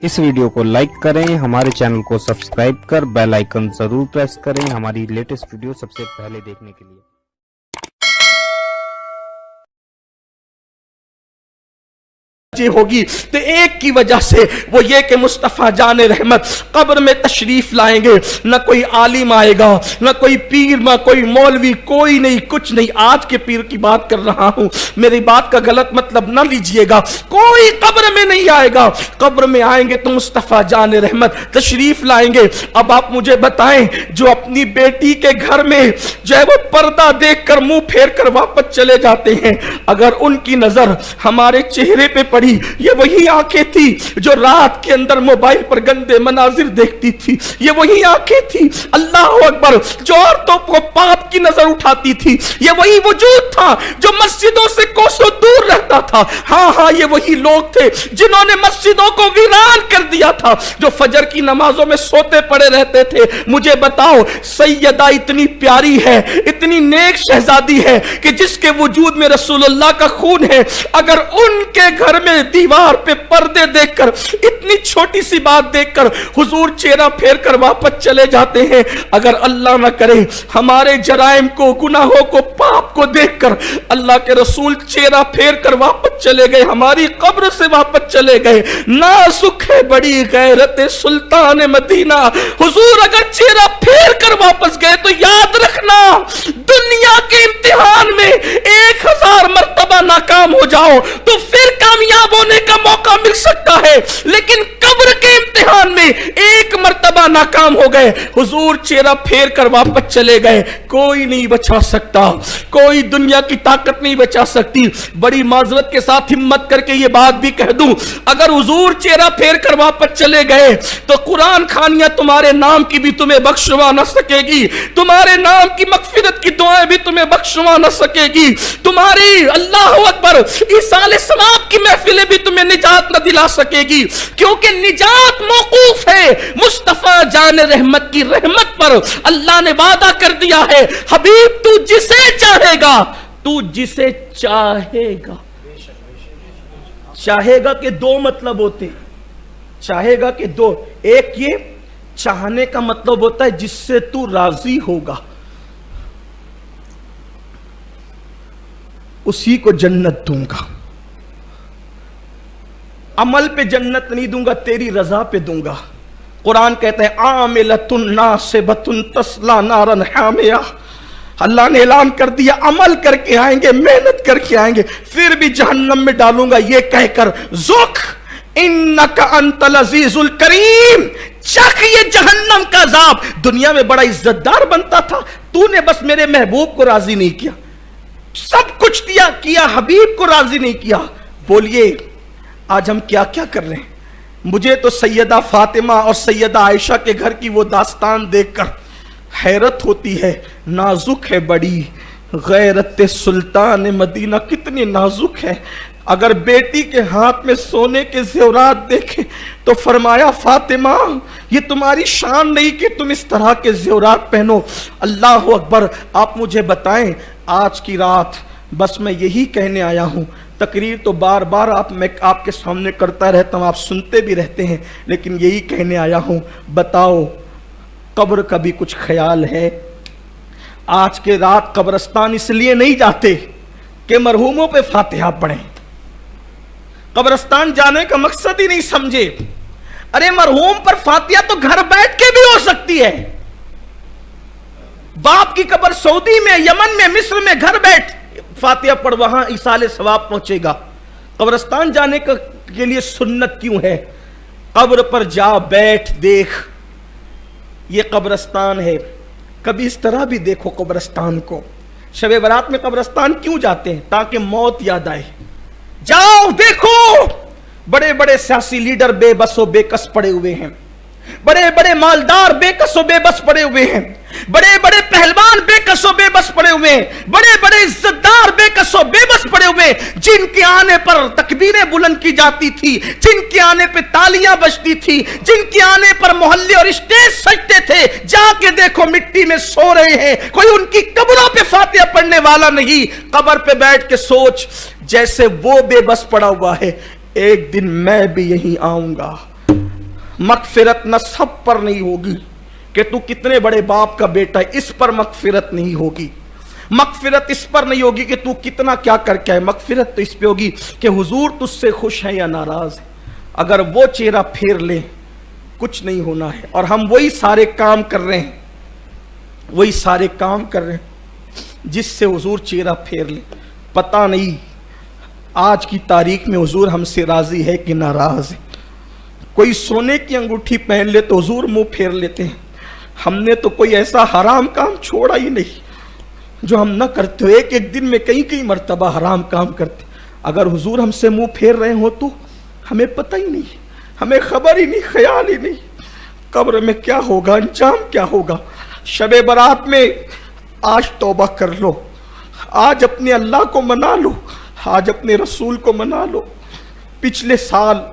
इस वीडियो को लाइक करें, हमारे चैनल को सब्सक्राइब कर बेल आइकन जरूर प्रेस करें हमारी लेटेस्ट वीडियो सबसे पहले देखने के लिए। होगी तो एक की वजह से वो ये कि मुस्तफ़ा जान रहमत कब्र में तशरीफ लाएंगे। न कोई आलिम आएगा, न कोई पीर, न कोई मौलवी, कोई नहीं, कुछ नहीं। आज के पीर की बात कर रहा हूं, मेरी बात का गलत मतलब ना लीजिएगा। कोई कब्र में नहीं आएगा, कब्र में आएंगे तो मुस्तफ़ा जान रहमत तशरीफ लाएंगे। अब आप मुझे बताएं, जो अपनी बेटी के घर में जो है वो पर्दा देखकर मुंह फेर कर वापस चले जाते हैं, अगर उनकी नजर हमारे चेहरे पे पड़ी, ये वही आंखें थी जो रात के अंदर मोबाइल पर गंदे मनाजिर देखती थी, ये वही आंखें थी अल्लाह अकबर जो औरतों को पाप की नजर उठाती थी, ये वही वजूद था जो मस्जिदों से कोसों दूर रहता था। हाँ, ये वही लोग थे जिन्होंने मस्जिदों को वीरान कर दिया था, जो फजर की नमाजों में सोते पड़े रहते थे। मुझे बताओ, सैयदा इतनी प्यारी है, इतनी नेक शहजादी है कि जिसके वजूद में रसूलुल्लाह का खून है, अगर उनके घर में दीवार पे पर्दे देखकर, इतनी छोटी सी बात देखकर हुजूर चेहरा फेर कर वापस चले जाते हैं, अगर अल्लाह ना करे हमारे जराइम को, गुनाहों को, पाप को देखकर अल्लाह के रसूल चेहरा फेर कर वापस चले गए, हमारी कब्र से वापस चले गए, नाजुक है बड़ी गैरत सुल्तान मदीना। हुजूर अगर चेहरा फेर कर वापस गए तो याद रखना, दुनिया के इम्तिहान में 1000 मर्तबा नाकाम हो जाओ तो फिर कामयाब होने का मौका मिल सकता है, लेकिन कब्र के इम्तिहान में एक मर्तबा नाकाम हो गए, हुजूर चेहरा फेर कर वापस चले गए, कोई नहीं बचा सकता, कोई दुनिया की ताकत नहीं बचा सकती। बड़ी माजरत के साथ हिम्मत करके ये बात भी कह दूं, अगर हुजूर चेहरा फेर कर वापस चले गए तो कुरान खानियां तुम्हारे नाम की भी तुम्हें बख्शवा न सकेगी, तुम्हारे नाम की मगफिरत की दुआएं भी तुम्हें बख्शवा न सकेगी, तुम्हारी अल्लाह अकबर इसाले सवाब की महफिलें भी तुम्हें निजात न दिला सकेगी, क्योंकि निजात मौकूफ है मुस्तफा जान रहमत की रहमत पर। अल्लाह ने वादा कर दिया है, हबीब तू जिसे चाहेगा, तू जिसे चाहेगा। चाहेगा के दो मतलब होते, चाहेगा के दो, एक ये चाहने का मतलब होता है जिससे तू राजी होगा, उसी को जन्नत दूंगा। अमल पे जन्नत नहीं दूंगा, तेरी रजा पे दूंगा। कुरान कहता है आमिलतुन नासिबतुन तस्ला नारन हामिया। अल्लाह ने ऐलान कर दिया, अमल करके आएंगे, मेहनत करके आएंगे, फिर भी जहन्नम में डालूंगा, ये कहकर ज़ुक़ इन्नका अंतल अज़ीज़ुल करीम, चख ये जहन्नम का अज़ाब। दुनिया में बड़ा इज्जतदार बनता था, तूने बस मेरे महबूब को राजी नहीं किया, सब कुछ दिया किया, हबीब को राजी नहीं किया। बोलिए आज हम क्या क्या कर रहे हैं। मुझे तो सैयदा फातिमा और सैयदा आयशा के घर की वो दास्तान देखकर हैरत होती है, नाजुक है बड़ी गैरत सुल्तान मदीना, कितनी नाजुक है। अगर बेटी के हाथ में सोने के ज़ेवरात देखे तो फरमाया फातिमा ये तुम्हारी शान नहीं कि तुम इस तरह के ज़ेवरात पहनो। अल्लाह अकबर। आप मुझे बताएं, आज की रात बस मैं यही कहने आया हूँ, तकरीर तो बार बार मैं आपके सामने करता रहता हूँ, आप सुनते भी रहते हैं, लेकिन यही कहने आया हूँ, बताओ कब्र का भी कुछ ख्याल है? आज के रात कब्रस्तान इसलिए नहीं जाते कि मरहूमों पे फातिहा पढ़ें, कब्रस्तान जाने का मकसद ही नहीं समझे। अरे मरहूम पर फातिहा तो घर बैठ के भी हो सकती है। बाप की कब्र सऊदी में, यमन में, मिस्र में, घर बैठ फातिहा पढ़, वहां इसाले सवाब पहुंचेगा। कब्रस्तान जाने के लिए सुन्नत क्यों है? कब्र पर जा बैठ, देख ये कब्रस्तान है। कभी इस तरह भी देखो कब्रस्तान को। शब बारात में कब्रस्तान क्यों जाते हैं? ताकि मौत याद आए। जाओ देखो, बड़े बड़े सियासी लीडर बेबसो बेकस पड़े हुए हैं, बड़े बड़े मालदार बेकसो बेबस पड़े हुए हैं, बड़े बड़े पहलवान बेकसो बेबस पड़े हुए हैं, बड़े बड़े इज्जतदार बेकसो बेबस पड़े हुए, जिनके आने पर तकबीरें बुलंद की जाती थी, जिनके आने पे तालियां बजती थी, जिनके आने पर मोहल्ले और स्टेज सजते थे, जाके देखो मिट्टी में सो रहे हैं, कोई उनकी कब्रों पे फातिहा पढ़ने वाला नहीं। कब्र पे बैठ के सोच, जैसे वो बेबस पड़ा हुआ है, एक दिन मैं भी यहीं आऊंगा, मगफिरत नसब पर नहीं होगी कि तू कितने बड़े बाप का बेटा है, इस पर मगफिरत नहीं होगी। मगफिरत इस पर नहीं होगी कि तू कितना क्या करके है, मगफिरत तो इस पे होगी कि हुजूर तुझसे खुश है या नाराज है। अगर वो चेहरा फेर ले कुछ नहीं होना है। और हम वही सारे काम कर रहे हैं, वही सारे काम कर रहे हैं जिससे हुजूर चेहरा फेर ले। पता नहीं आज की तारीख में हुजूर हमसे राजी है कि नाराज है। कोई सोने की अंगूठी पहन ले तो हुजूर मुंह फेर लेते हैं। हमने तो कोई ऐसा हराम काम छोड़ा ही नहीं जो हम न करते हो। एक एक दिन में कई कई मर्तबा हराम काम करते। अगर हुजूर हमसे मुंह फेर रहे हो तो हमें पता ही नहीं, हमें खबर ही नहीं, ख्याल ही नहीं कब्र में क्या होगा, अंजाम क्या होगा। शबे बरात में आज तौबा कर लो, आज अपने अल्लाह को मना लो, आज अपने रसूल को मना लो। पिछले साल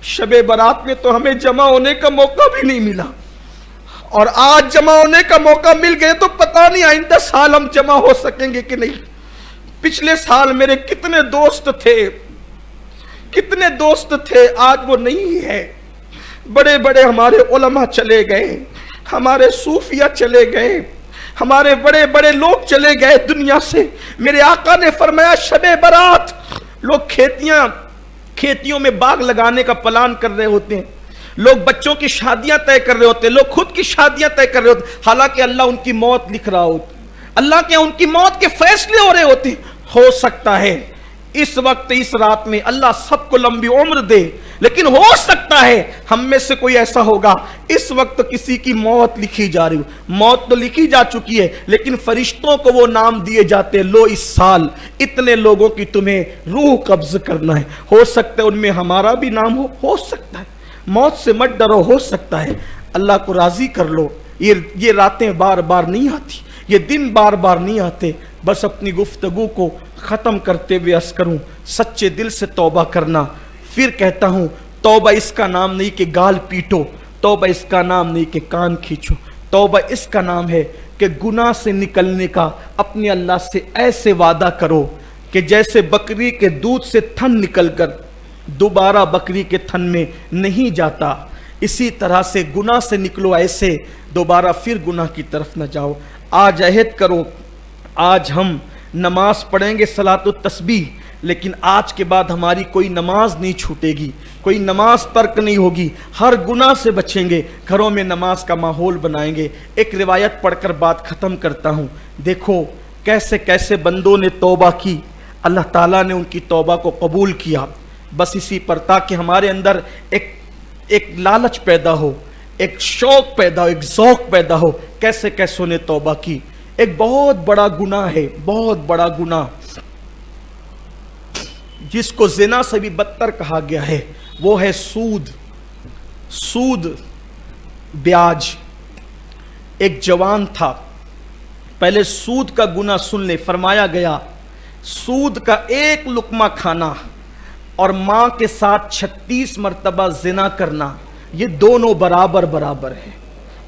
शबे बरात में तो हमें जमा होने का मौका भी नहीं मिला, और आज जमा होने का मौका मिल गए तो पता नहीं आइंदा साल हम जमा हो सकेंगे कि नहीं। पिछले साल मेरे कितने दोस्त थे, कितने दोस्त थे, आज वो नहीं है। बड़े बड़े हमारे उलमा चले गए, हमारे सूफिया चले गए, हमारे बड़े बड़े लोग चले गए दुनिया से। मेरे आका ने फरमाया शबे बरात लोग खेतियों में बाग लगाने का प्लान कर रहे होते हैं, लोग बच्चों की शादियां तय कर रहे होते हैं, लोग खुद की शादियां तय कर रहे होते हैं। हालांकि अल्लाह उनकी मौत लिख रहा होता, अल्लाह के उनकी मौत के फैसले हो रहे होते हैं। हो सकता है इस वक्त इस रात में अल्लाह सबको लंबी उम्र दे, लेकिन हो सकता है हम में से कोई ऐसा होगा इस वक्त किसी की मौत लिखी जा रही हो। मौत तो लिखी जा चुकी है, लेकिन फरिश्तों को वो नाम दिए जाते हैं, लो इस साल इतने लोगों की तुम्हें रूह कब्ज करना है। हो सकता है उनमें हमारा भी नाम हो सकता है। मौत से मत डरो, हो सकता है। अल्लाह को राजी कर लो। ये रातें बार बार नहीं आती, ये दिन बार बार नहीं आते। बस अपनी गुफ्तगू को ख़त्म करते हुए अर्ज़ करूँ, सच्चे दिल से तौबा करना। फिर कहता हूँ तौबा इसका नाम नहीं कि गाल पीटो, तौबा इसका नाम नहीं कि कान खींचो, तौबा इसका नाम है कि गुनाह से निकलने का अपने अल्लाह से ऐसे वादा करो कि जैसे बकरी के दूध से थन निकलकर दोबारा बकरी के थन में नहीं जाता, इसी तरह से गुनाह से निकलो, ऐसे दोबारा फिर गुनाह की तरफ न जाओ। आज अहद करो, आज हम नमाज पढ़ेंगे सलातुत तस्बीह, लेकिन आज के बाद हमारी कोई नमाज नहीं छूटेगी, कोई नमाज तर्क नहीं होगी, हर गुनाह से बचेंगे, घरों में नमाज का माहौल बनाएंगे। एक रिवायत पढ़कर बात ख़त्म करता हूँ। देखो कैसे कैसे बंदों ने तौबा की, अल्लाह ताला ने उनकी तौबा को कबूल किया। बस इसी पर ताकि हमारे अंदर एक लालच पैदा हो, एक शौक पैदा हो, एक ज़ौक़ पैदा हो। कैसे कैसों ने तौबा की। एक बहुत बड़ा गुनाह है, बहुत बड़ा गुनाह, जिसको ज़िना से भी बदतर कहा गया है, वो है सूद ब्याज। एक जवान था, पहले सूद का गुनाह सुन ले। फरमाया गया सूद का एक लुकमा खाना और मां के साथ 36 मरतबा ज़िना करना, ये दोनों बराबर बराबर है।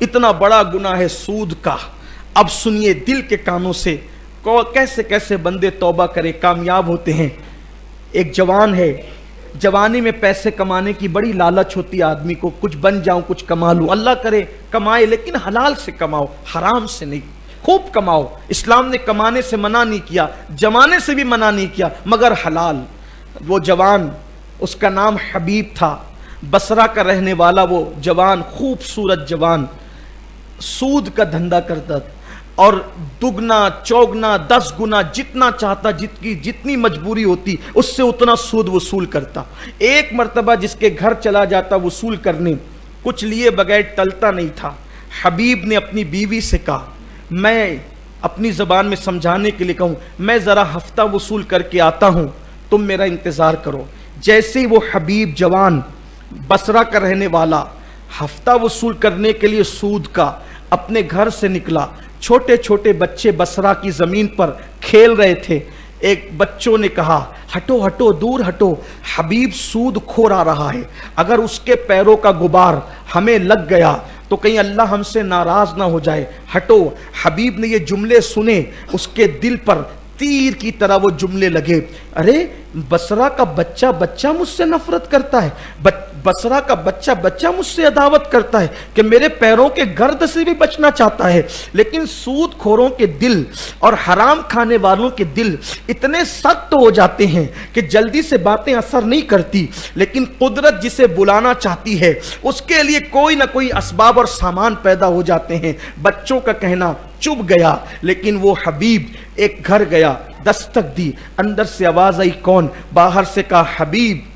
इतना बड़ा गुनाह है सूद का। अब सुनिए दिल के कानों से कैसे कैसे बंदे तौबा करें, कामयाब होते हैं। एक जवान है, जवानी में पैसे कमाने की बड़ी लालच होती है आदमी को, कुछ बन जाऊं, कुछ कमा लूं। अल्लाह करे कमाए, लेकिन हलाल से कमाओ, हराम से नहीं। खूब कमाओ, इस्लाम ने कमाने से मना नहीं किया, जमाने से भी मना नहीं किया, मगर हलाल। वो जवान, उसका नाम हबीब था, बसरा का रहने वाला वो जवान, खूबसूरत जवान, सूद का धंधा करता और दुगना चौगना 10 गुना जितना चाहता, जितनी मजबूरी होती उससे उतना सूद वसूल करता। एक मर्तबा जिसके घर चला जाता वसूल करने, कुछ लिए बगैर टलता नहीं था। हबीब ने अपनी बीवी से कहा, मैं अपनी ज़बान में समझाने के लिए कहूँ, मैं ज़रा हफ्ता वसूल करके आता हूँ, तुम मेरा इंतज़ार करो। जैसे ही वो हबीब जवान, बसरा का रहने वाला, हफ्ता वसूल करने के लिए सूद का अपने घर से निकला, छोटे छोटे बच्चे बसरा की ज़मीन पर खेल रहे थे। एक बच्चों ने कहा, हटो हटो, दूर हटो, हबीब सूद खोर आ रहा है, अगर उसके पैरों का गुबार हमें लग गया तो कहीं अल्लाह हमसे नाराज़ ना हो जाए, हटो। हबीब ने ये जुमले सुने, उसके दिल पर तीर की तरह वो जुमले लगे, अरे बसरा का बच्चा बच्चा मुझसे नफरत करता है, बसरा का बच्चा बच्चा मुझसे अदावत करता है कि मेरे पैरों के गर्द से भी बचना चाहता है, लेकिन सूद खोरों के दिल और हराम खाने वालों के दिल इतने सख्त हो जाते हैं कि जल्दी से बातें असर नहीं करती, लेकिन कुदरत जिसे बुलाना चाहती है उसके लिए कोई ना कोई असबाब और सामान पैदा हो जाते हैं। बच्चों का कहना चुप गया, लेकिन वो हबीब एक घर गया, दस्तक दी, अंदर से आवाज आई कौन, बाहर से कहा हबीब।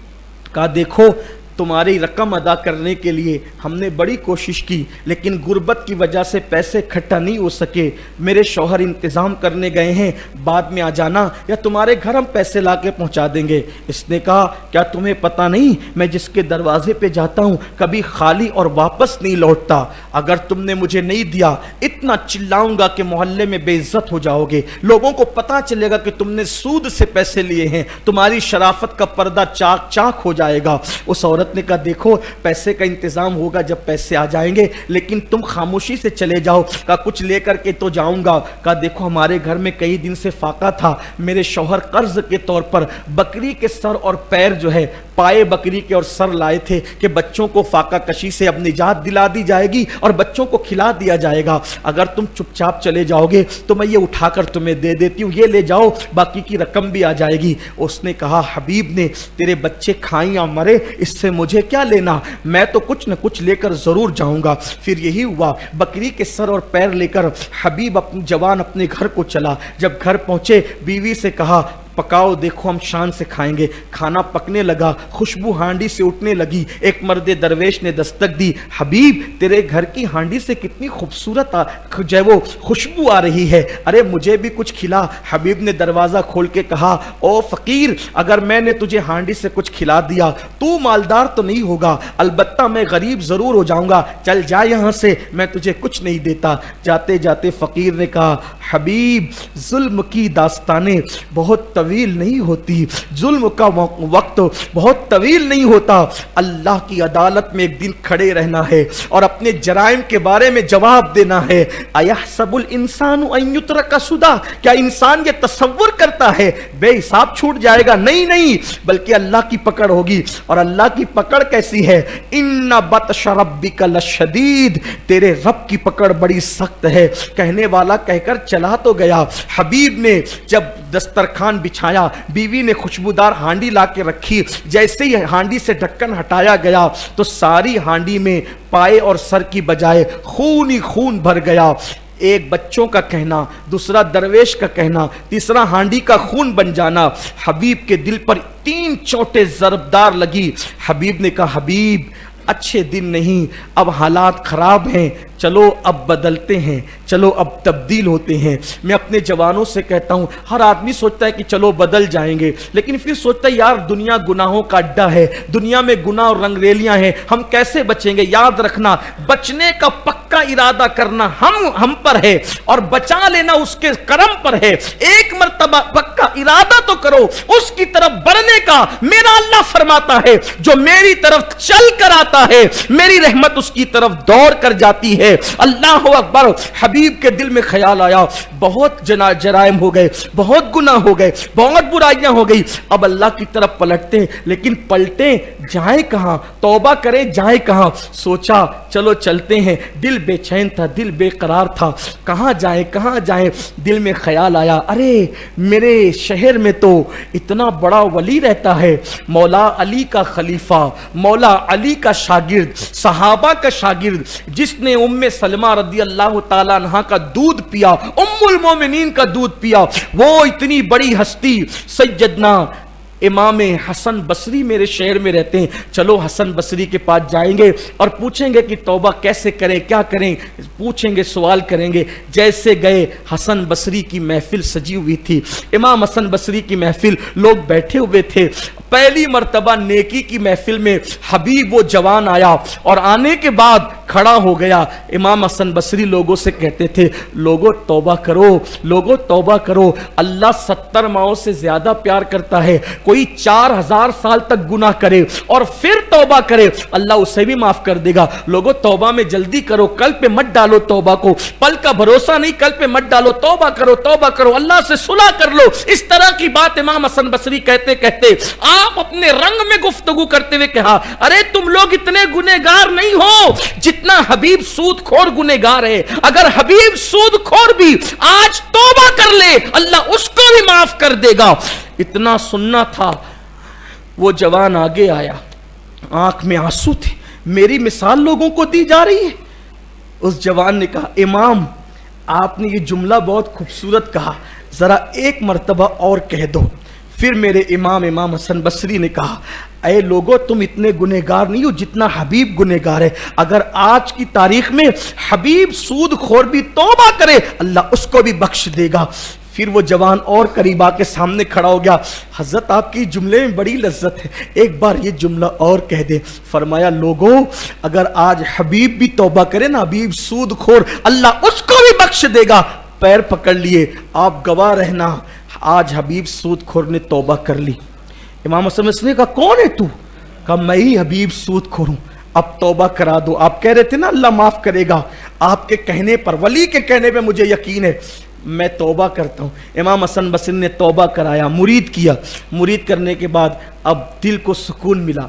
कहा देखो तुम्हारी रकम अदा करने के लिए हमने बड़ी कोशिश की, लेकिन गुर्बत की वजह से पैसे इकट्ठा नहीं हो सके, मेरे शौहर इंतज़ाम करने गए हैं, बाद में आ जाना या तुम्हारे घर हम पैसे ला के पहुँचा देंगे। इसने कहा क्या तुम्हें पता नहीं मैं जिसके दरवाजे पे जाता हूँ कभी खाली और वापस नहीं लौटता, अगर तुमने मुझे नहीं दिया इतना चिल्लाऊंगा कि मोहल्ले में बेइज्जत हो जाओगे, लोगों को पता चलेगा कि तुमने सूद से पैसे लिए हैं, तुम्हारी शराफत का पर्दा चाक चाक हो जाएगा। उस औरत ने कहा देखो पैसे का इंतजाम होगा जब पैसे आ जाएंगे, लेकिन तुम खामोशी से चले जाओ। कहा कुछ लेकर के तो जाऊंगा। कहा देखो हमारे घर में कई दिन से फाका था, मेरे शौहर कर्ज के तौर पर बकरी के सर और पैर जो है पाए बकरी के और सर लाए थे कि बच्चों को फाका कशी से अब निजात दिला दी जाएगी और बच्चों को खिला दिया जाएगा, अगर तुम चुपचाप चले जाओगे तो मैं ये उठाकर तुम्हें दे देती हूँ, ये ले जाओ बाकी की रकम भी आ जाएगी। उसने कहा हबीब ने तेरे बच्चे खाएं या मरे इससे मुझे क्या लेना, मैं तो कुछ न कुछ लेकर जरूर जाऊंगा। फिर यही हुआ, बकरी के सर और पैर लेकर हबीब अपनी जवान अपने घर को चला। जब घर पहुंचे बीवी से कहा पकाओ देखो हम शान से खाएंगे। खाना पकने लगा, खुशबू हांडी से उठने लगी। एक मर्द दरवेश ने दस्तक दी, हबीब तेरे घर की हांडी से कितनी खूबसूरत जो है वो खुशबू आ रही है, अरे मुझे भी कुछ खिला। हबीब ने दरवाज़ा खोल के कहा ओ फकीर अगर मैंने तुझे हांडी से कुछ खिला दिया तू मालदार तो नहीं होगा, अलबत्ता मैं गरीब ज़रूर हो जाऊंगा, चल जा यहाँ से, मैं तुझे कुछ नहीं देता। जाते जाते फ़कीर ने कहा हबीब जुल्म की दास्तानें बहुत तवील नहीं होती, जुल्म का वक्त बहुत तवील नहीं होता, अल्लाह की अदालत में एक दिन खड़े रहना है और अपने जराइम के बारे में जवाब देना है। अयहसबुल इंसानु अन युत्रका सुदा, क्या इंसान ये तसव्वुर करता है बेहिसाब छूट जाएगा? नहीं नहीं, बल्कि अल्लाह की पकड़ होगी। और अल्लाह की पकड़ कैसी है? इन्ना बतश रब्बिका लशदीद, तेरे रब की पकड़ बड़ी सख्त है। कहने वाला कहकर चला तो गया। हबीब ने जब दस्तरखान बिछाया, बीवी ने खुशबूदार हांडी ला के रखी, जैसे ही हांडी से ढक्कन हटाया गया तो सारी हांडी में पाए और सर की बजाय खून ही खून भर गया। एक बच्चों का कहना, दूसरा दरवेश का कहना, तीसरा हांडी का खून बन जाना। हबीब के दिल पर 3 चोटें ज़रबदार लगी। हबीब ने कहा हबीब अच्छे दिन नहीं, अब हालात खराब हैं, चलो अब बदलते हैं, चलो अब तब्दील होते हैं। मैं अपने जवानों से कहता हूँ, हर आदमी सोचता है कि चलो बदल जाएंगे, लेकिन फिर सोचता है यार दुनिया गुनाहों का अड्डा है, दुनिया में गुनाह और रंगरेलियां हैं, हम कैसे बचेंगे? याद रखना बचने का पक्का इरादा करना हम पर है और बचा लेना उसके करम पर है। एक मर्तबा पक्का इरादा तो करो उसकी तरफ बढ़ने का। मेरा अल्लाह फरमाता है जो मेरी तरफ चल कर आता है मेरी रहमत उसकी तरफ दौड़ कर जाती है। अल्लाह अकबर। हबीब के दिल में ख्याल आया बहुत जराइम हो गए, बहुत गुनाह हो गए, बहुत बुराइयां हो गई, अब अल्लाह की तरफ पलटते, लेकिन पलटे जाए कहां, तौबा करे जाए कहां। सोचा चलो चलते हैं। दिल बेचैन था, दिल बेकरार था, कहां जाए कहां जाए। दिल में ख्याल आया अरे मेरे शहर में तो इतना बड़ा वली रहता है, मौला अली का खलीफा, मौला अली का शागिर्द, सहाबा का शागिर्द, जिसने उम्मे सलमा रदी अल्लाह ताला अन्हा का दूध पिया, उम्मुल मोमिनीन का दूध पिया, वो इतनी बड़ी हस्ती सैयदना इमाम हसन बसरी मेरे शहर में रहते हैं। चलो हसन बसरी के पास जाएंगे और पूछेंगे कि तौबा कैसे करें, क्या करें, पूछेंगे, सवाल करेंगे। जैसे गए, हसन बसरी की महफिल सजी हुई थी, इमाम हसन बसरी की महफिल, लोग बैठे हुए थे। पहली मर्तबा नेकी की महफिल में हबीब वो जवान आया और आने के बाद کھڑا ہو گیا۔ امام حسن بصری لوگوں سے کہتے تھے لوگوں توبہ کرو، لوگوں توبہ کرو، اللہ 70 ماہوں سے زیادہ پیار کرتا ہے۔ کوئی 4000 سال تک گناہ کرے اور پھر توبہ کرے اللہ اسے بھی معاف کر دے گا۔ لوگوں توبہ میں جلدی کرو، کل پہ مت ڈالو توبہ کو، پل کا بھروسہ نہیں، کل پہ مت ڈالو، توبہ کرو، توبہ کرو، اللہ سے صلح کر لو۔ اس طرح کی بات امام حسن بصری کہتے کہتے آپ اپنے رنگ میں گفتگو کرتے ہوئے کہا ارے تم لوگ اتنے گنہگار نہیں ہو جتنا حبیب سود خور گنہگار ہے۔ اگر حبیب سود خور بھی آج توبہ کر لے اللہ اس کو بھی معاف کر دے گا۔ اتنا سننا تھا۔ وہ جوان آگے آیا، آنکھ میں آنسو تھے، میری مثال لوگوں کو دی جا رہی ہے۔ اس جوان نے کہا امام آپ نے یہ جملہ بہت خوبصورت کہا، ذرا ایک مرتبہ اور کہہ دو۔ پھر میرے امام حسن بصری نے کہا اے لوگو تم اتنے گنہگار نہیں ہو جتنا حبیب گنہگار ہے۔ اگر آج کی تاریخ میں حبیب سود خور بھی توبہ کرے اللہ اس کو بھی بخش دے گا۔ پھر وہ جوان اور قریب آ کے سامنے کھڑا ہو گیا، حضرت آپ کی جملے میں بڑی لذت ہے، ایک بار یہ جملہ اور کہہ دے۔ فرمایا لوگوں اگر آج حبیب بھی توبہ کرے نا، حبیب سود خور اللہ اس کو بھی بخش دے گا۔ پیر پکڑ لیے، آپ گواہ رہنا آج حبیب سود خور نے توبہ کر لی۔ امام حسن بصری نے کہا کون ہے تو؟ کہا میں ہی حبیب سود خور ہوں، اب توبہ کرا دو۔ آپ کہہ رہے تھے نا اللہ معاف کرے گا، آپ کے کہنے پر، ولی کے کہنے پہ مجھے یقین ہے، میں توبہ کرتا ہوں۔ امام حسن بصری نے توبہ کرایا، مرید کیا، مرید کرنے کے بعد اب دل کو سکون ملا۔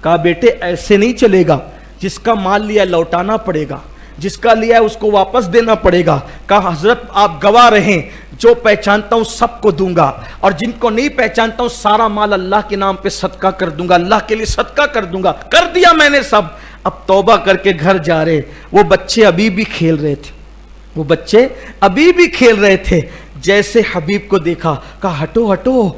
کہا بیٹے ایسے نہیں چلے گا، جس کا مال لیا لوٹانا پڑے گا، جس کا لیا ہے اس کو واپس دینا پڑے گا۔ کہا حضرت آپ گواہ رہیں، جو پہچانتا ہوں سب کو دوں گا، اور جن کو نہیں پہچانتا ہوں سارا مال اللہ کے نام پہ صدقہ کر دوں گا، اللہ کے لیے صدقہ کر دوں گا۔ کر دیا میں نے سب۔ اب توبہ کر کے گھر جا رہے، وہ بچے ابھی بھی کھیل رہے تھے، وہ بچے ابھی بھی کھیل رہے تھے۔ جیسے حبیب کو دیکھا کہا ہٹو ہٹو،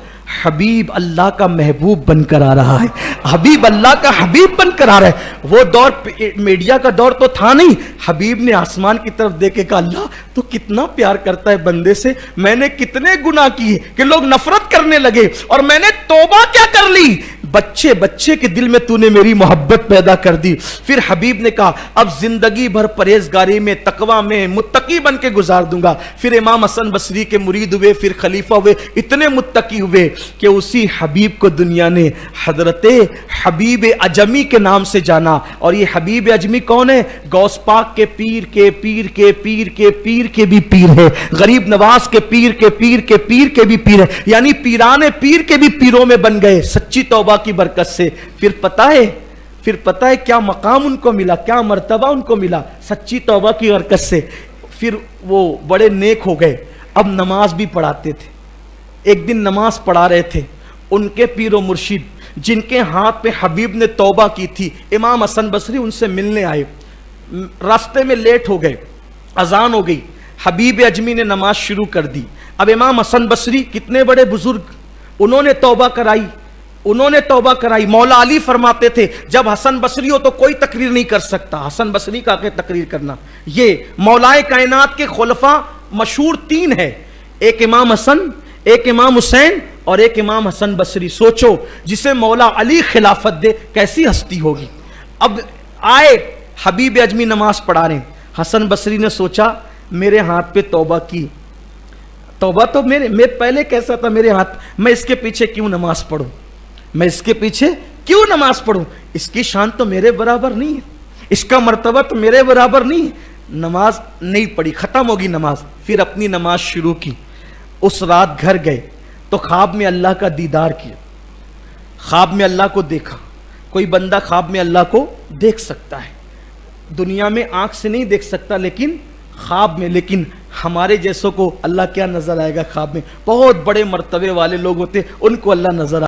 حبیب اللہ کا محبوب بن کر آ رہا ہے، حبیب اللہ کا حبیب بن کر آ رہا ہے۔ وہ دور میڈیا کا دور تو تھا نہیں، حبیب نے آسمان کی طرف دیکھے کہا اللہ تو کتنا پیار کرتا ہے بندے سے، میں نے کتنے گناہ کیے کہ لوگ نفرت کرنے لگے اور میں نے توبہ کیا کر لی، بچے بچے کے دل میں تو نے میری محبت پیدا کر دی۔ پھر حبیب نے کہا اب زندگی بھر پرہیزگاری میں، تقوی میں متقی بن کے گزار دوں گا۔ پھر امام حسن بصری کے مرید ہوئے، پھر خلیفہ ہوئے، اتنے متقی ہوئے کہ اسی حبیب کو دنیا نے حضرت حبیب اجمی کے نام سے جانا۔ اور یہ حبیب اجمی کون ہے؟ غوث پاک کے پیر کے پیر کے پیر کے پیر کے بھی پیر ہے، غریب نواز کے پیر کے پیر کے پیر کے بھی پیر ہے، یعنی پیران پیر کے بھی پیروں میں بن گئے سچی توبہ کی برکت سے۔ پھر پتہ ہے کیا مقام ان کو ملا، کیا مرتبہ ان کو ملا سچی توبہ کی برکت سے۔ پھر وہ بڑے نیک ہو گئے، اب نماز بھی پڑھاتے تھے۔ ایک دن نماز پڑھا رہے تھے، ان کے پیر و مرشد جن کے ہاتھ پہ حبیب نے توبہ کی تھی امام حسن بصری ان سے ملنے آئے، راستے میں لیٹ ہو گئے، اذان ہو گئی، حبیب اجمی نے نماز شروع کر دی۔ اب امام حسن بصری کتنے بڑے بزرگ، انہوں نے توبہ کرائی۔ مولا علی فرماتے تھے جب حسن بصری ہو تو کوئی تقریر نہیں کر سکتا، حسن بصری کا کہ تقریر کرنا۔ یہ مولائے کائنات کے خلفاء مشہور 3 ہے، ایک امام حسن، ایک امام حسین اور ایک امام حسن بصری۔ سوچو جسے مولا علی خلافت دے کیسی ہستی ہوگی۔ اب آئے حبیب اجمی نماز پڑھا رہے ہیں، حسن بصری نے سوچا میرے ہاتھ پہ توبہ کی، توبہ تو میں پہلے کیسا تھا میرے ہاتھ، میں اس کے پیچھے کیوں نماز پڑھوں، میں اس کے پیچھے کیوں نماز پڑھوں، اس کی شان تو میرے برابر نہیں ہے، اس کا مرتبہ تو میرے برابر نہیں ہے۔ نماز نہیں پڑھی، ختم ہوگی نماز، پھر اپنی نماز شروع کی۔ اس رات گھر گئے تو خواب میں اللہ کا دیدار کیا، خواب میں اللہ کو دیکھا۔ کوئی بندہ خواب میں اللہ کو دیکھ سکتا ہے، دنیا میں آنکھ سے نہیں دیکھ سکتا لیکن خواب میں، لیکن ہمارے جیسوں کو اللہ کیا نظر آئے گا خواب میں؟ بہت بڑے مرتبے والے لوگ ہوتے ان کو اللہ نظر